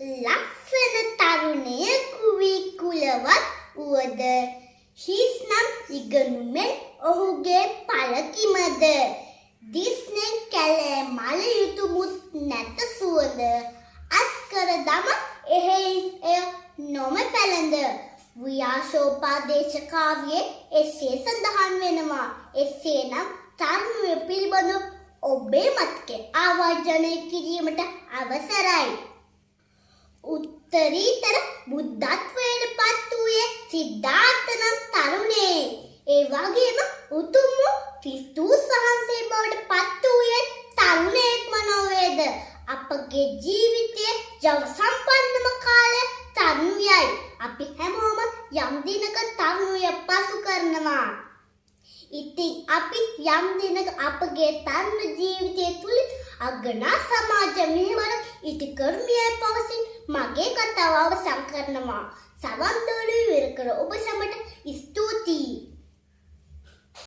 ලස්සන තරුණයෙකු වී කුලවත් වුවද හිස් නම් ඉගෙනුමෙන් ඔහුගේ පළකිමද දිස්නෙන් කැලෑ මල යුතුමුත් නැත සුවඳ අස්කර දම එහෙයින් එය නොම පැළඳ ව්‍යාසෝපාදේශ කාව්‍යයේ එසේ සඳහන් වෙනවා. එසේනම් තරුණය පිළිබඳ ඔබේ මතකය ආවර්ජනය කිරීමට අවසරයි. උත්තරීතර බුද්ධත්වයට පත් වූයේ සිද්ධාර්ථ නම් තරුණේ. ඒ වගේම උතුම් වූ ක්‍රිස්තුස් වහන්සේ බවට පත් වූයේ තරුණයෙක්ම නොවේද? අපගේ ජීවිතයේ ජව සම්පන්නම කාලය තරුණයයි. අපි හැමෝම යම් දිනක තරුණය පසු කරනවා. ඉතින් අපි යම් දිනක අපගේ තරුණ ජීවිතය තුළ අගනා සමාජ මෙහෙවර ඉටු කරමියයි පවසින් මගේ කතාව අවසන් කරනවා. සවන් දෝලුවේ ඉවර කර ඔබ සැමට